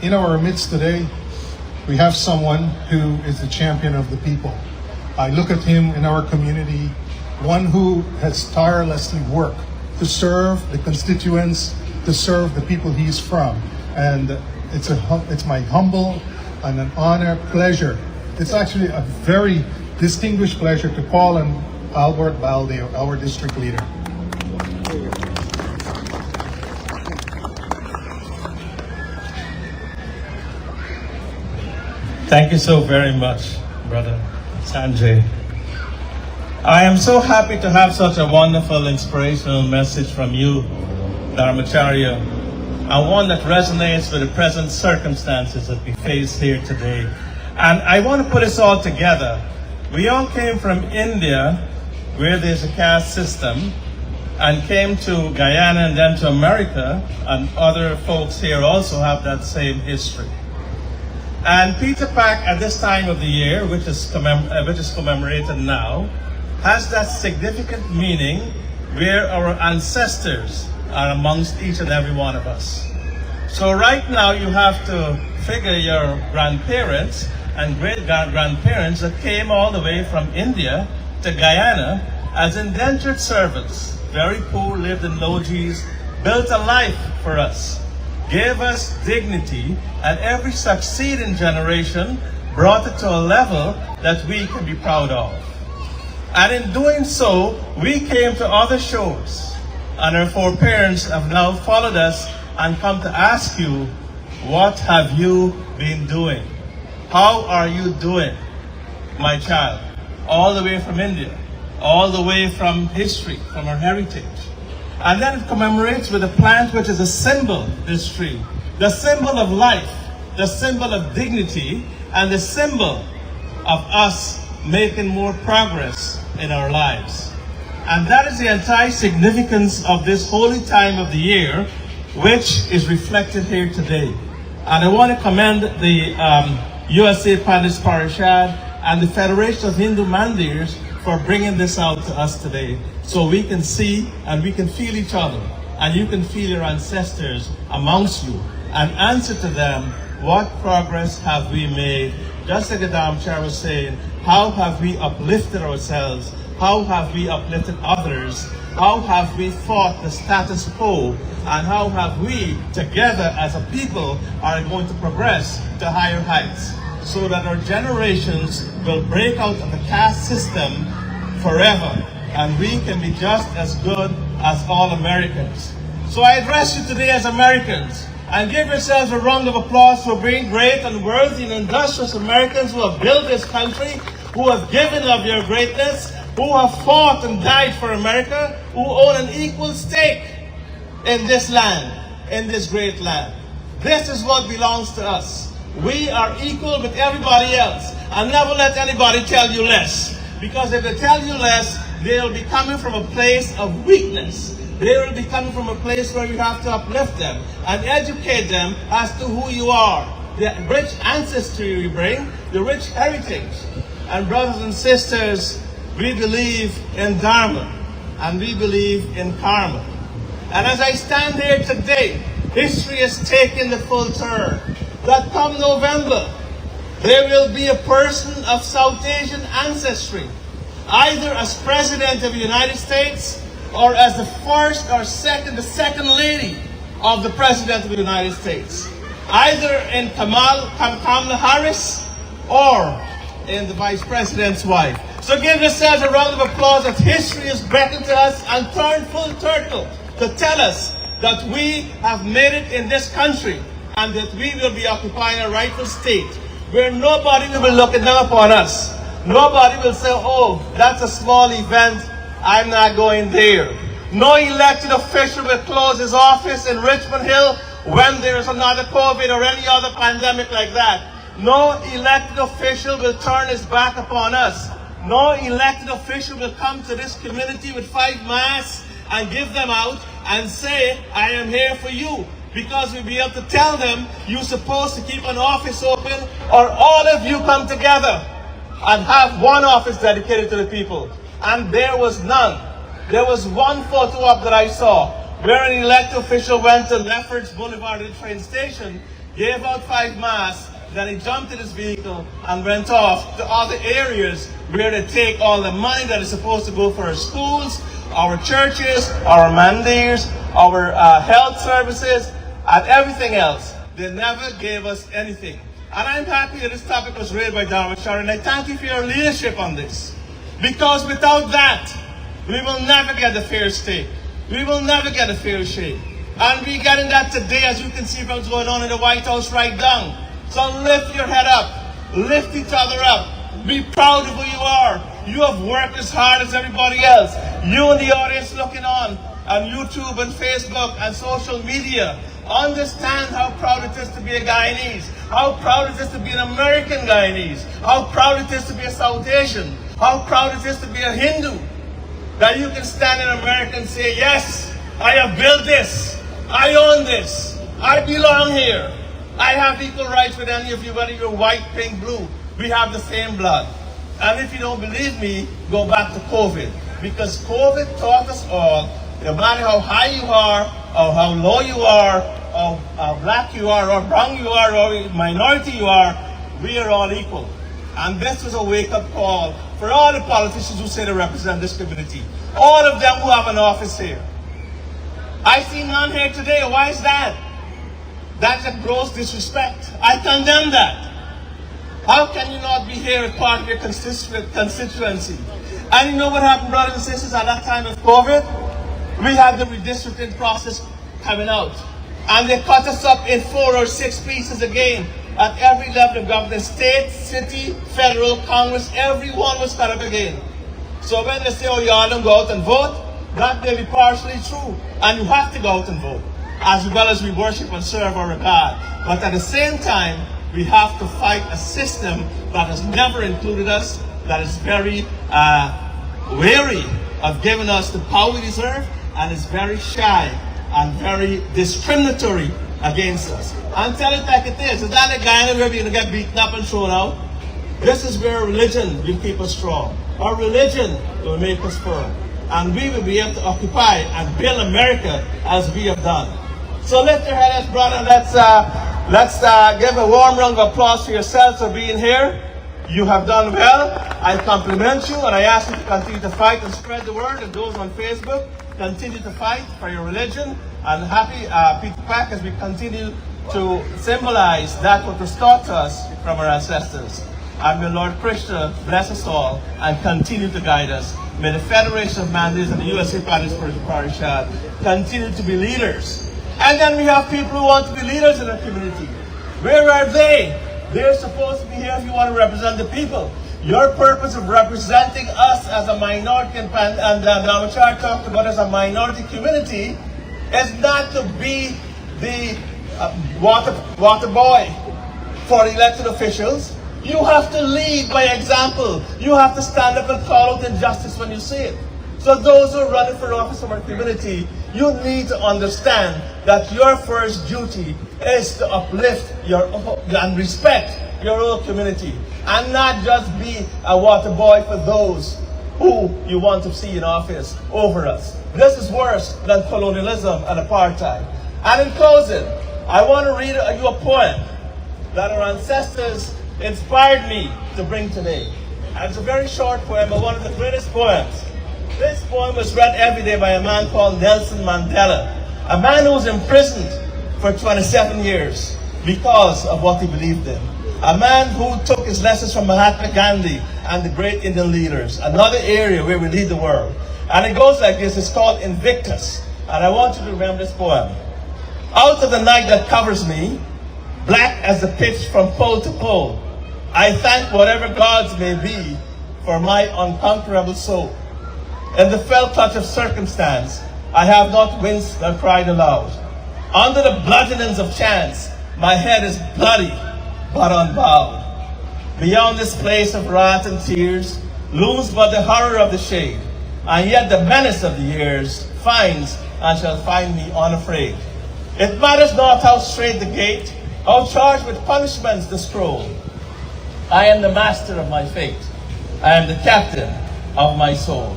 In our midst today, we have someone who is the champion of the people. I look at him in our community, one who has tirelessly worked to serve the constituents, to serve the people he's from. And it's my humble and an honor, pleasure. It's actually a very distinguished pleasure to call on Albert Baldeo, our district leader. Thank you so very much, Brother Sanjay. I am so happy to have such a wonderful, inspirational message from you, Dharmacharya, and one that resonates with the present circumstances that we face here today. And I want to put this all together. We all came from India, where there's a caste system, and came to Guyana and then to America, and other folks here also have that same history. And Peter Pack at this time of the year, which is commemorated now, has that significant meaning where our ancestors are amongst each and every one of us. So right now you have to figure your grandparents and great-grandparents that came all the way from India to Guyana as indentured servants, very poor, lived in lodges, built a life for us, gave us dignity, and every succeeding generation brought it to a level that we can be proud of. And in doing so, we came to other shores, and our foreparents have now followed us and come to ask you, what have you been doing? How are you doing, my child? All the way from India, all the way from history, from our heritage. And then it commemorates with a plant which is a symbol, this tree. The symbol of life, the symbol of dignity, and the symbol of us making more progress in our lives. And that is the entire significance of this holy time of the year, which is reflected here today. And I want to commend the USA Pandit Parishad and the Federation of Hindu Mandirs for bringing this out to us today, so we can see and we can feel each other, and you can feel your ancestors amongst you, and answer to them, what progress have we made? Just like the Dharmacharya was saying, how have we uplifted ourselves? How have we uplifted others? How have we fought the status quo? And how have we, together as a people, are going to progress to higher heights, so that our generations will break out of the caste system forever, and we can be just as good as all Americans. So I address you today as Americans, and give yourselves a round of applause for being great and worthy and industrious Americans who have built this country, who have given of your greatness, who have fought and died for America, who own an equal stake in this land, in this great land. This is what belongs to us. We are equal with everybody else, and never let anybody tell you less. Because if they tell you less, they'll be coming from a place of weakness. They will be coming from a place where you have to uplift them and educate them as to who you are. The rich ancestry you bring, the rich heritage. And brothers and sisters, we believe in Dharma, and we believe in karma. And as I stand here today, history has taken the full turn. That come November, there will be a person of South Asian ancestry, either as President of the United States or as the the second lady of the President of the United States, either in Kamala Harris or in the Vice President's wife. So give yourselves a round of applause that history is beckoning to us and turned full turtle to tell us that we have made it in this country, and that we will be occupying a rightful state where nobody will be looking down upon us. Nobody will say, oh, that's a small event, I'm not going there. No elected official will close his office in Richmond Hill when there is another COVID or any other pandemic like that. No elected official will turn his back upon us. No elected official will come to this community with 5 masks and give them out and say, I am here for you. Because we'll be able to tell them, you're supposed to keep an office open, or all of you come together and have one office dedicated to the people. And there was none. There was one photo op that I saw where an elected official went to Lefferts Boulevard at the train station gave out 5 masks, then he jumped in his vehicle and went off to other areas where they take all the money that is supposed to go for our schools, our churches, our mandates, our health services, and everything else. They never gave us anything. And I'm happy that this topic was raised by Darwin Shire, and I thank you for your leadership on this. Because without that, we will never get the fair stake. We will never get a fair shake. And we're getting that today, as you can see from what's going on in the White House right now. So lift your head up. Lift each other up. Be proud of who you are. You have worked as hard as everybody else. You in the audience looking on YouTube and Facebook and social media, understand how proud it is to be a Guyanese. How proud it is to be an American Guyanese. How proud it is to be a South Asian. How proud it is to be a Hindu. That you can stand in America and say, yes, I have built this. I own this. I belong here. I have equal rights with any of you, whether you're white, pink, blue. We have the same blood. And if you don't believe me, go back to COVID. Because COVID taught us all, no matter how high you are, or how low you are, or how black you are, or brown you are, or minority you are, we are all equal. And this was a wake-up call for all the politicians who say they represent this community. All of them who have an office here. I see none here today. Why is that? That's a gross disrespect. I condemn that. How can you not be here as part of your constituency? And you know what happened, brothers and sisters, at that time of COVID? We had the redistricting process coming out. And they cut us up in 4 or 6 pieces again. At every level of government, state, city, federal, Congress, everyone was cut up again. So when they say, oh, you all don't go out and vote, that may be partially true. And you have to go out and vote, as well as we worship and serve our God. But at the same time, we have to fight a system that has never included us, that is very wary of giving us the power we deserve, and is very shy and very discriminatory against us. And tell it like it is. It's not a guy where we're going to get beaten up and thrown out. This is where religion will keep us strong. Our religion will make us firm. And we will be able to occupy and build America as we have done. So lift your head, brother. Let's give a warm round of applause for yourselves for being here. You have done well. I compliment you, and I ask you to continue to fight and spread the word. And those on Facebook, continue to fight for your religion. And happy Peter Pack as we continue to symbolize that what was taught to us from our ancestors. And may Lord Krishna bless us all and continue to guide us. May the Federation of Mandates and the USA Parishad continue to be leaders. And then we have people who want to be leaders in our community. Where are they? They're supposed to be here if you want to represent the people. Your purpose of representing us as a minority, and Namachar talked about as a minority community, is not to be the water boy for elected officials. You have to lead by example. You have to stand up and call out injustice when you see it. So those who are running for office of our community, you need to understand that your first duty is to uplift and respect your own community, and not just be a water boy for those who you want to see in office over us. This is worse than colonialism and apartheid. And in closing, I want to read you a poem that our ancestors inspired me to bring today. And it's a very short poem, but one of the greatest poems. This poem was read every day by a man called Nelson Mandela, a man who was imprisoned for 27 years because of what he believed in. A man who took his lessons from Mahatma Gandhi and the great Indian leaders, another area where we lead the world. And it goes like this. It's called Invictus. And I want you to remember this poem. Out of the night that covers me, black as the pitch from pole to pole, I thank whatever gods may be for my unconquerable soul. In the fell clutch of circumstance, I have not winced nor cried aloud. Under the bludgeonings of chance, my head is bloody but unbowed. Beyond this place of wrath and tears looms but the horror of the shade, and yet the menace of the years finds and shall find me unafraid. It matters not how straight the gate, how charged with punishments the scroll. I am the master of my fate. I am the captain of my soul.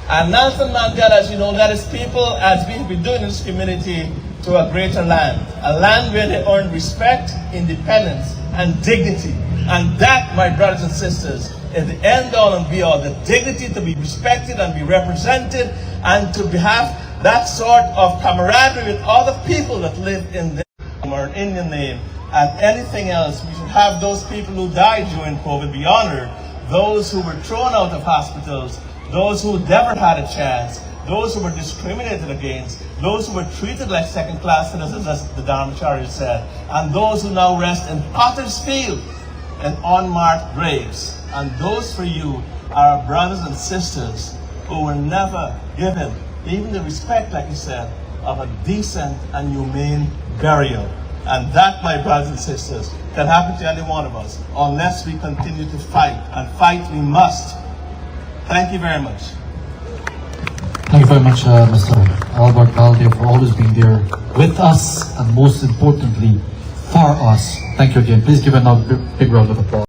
And Nelson Mandela, as you know, led his people, as we've been doing in this community, to a greater land, a land where they earn respect, independence, and dignity. And that, my brothers and sisters, is the end all and be all, the dignity to be respected and be represented, and to have that sort of camaraderie with other people that live in this or Indian name. And anything else, we should have those people who died during COVID be honored, those who were thrown out of hospitals, those who never had a chance, those who were discriminated against, those who were treated like second-class citizens, as the Dharmacharya said, and those who now rest in potter's field and unmarked graves. And those for you are our brothers and sisters who were never given even the respect, like you said, of a decent and humane burial. And that, my brothers and sisters, can happen to any one of us unless we continue to fight, and fight we must. Thank you very much. Thank you very much, Mr. Albert Baldeo, for always being there with us, and most importantly, for us. Thank you again. Please give another big round of applause.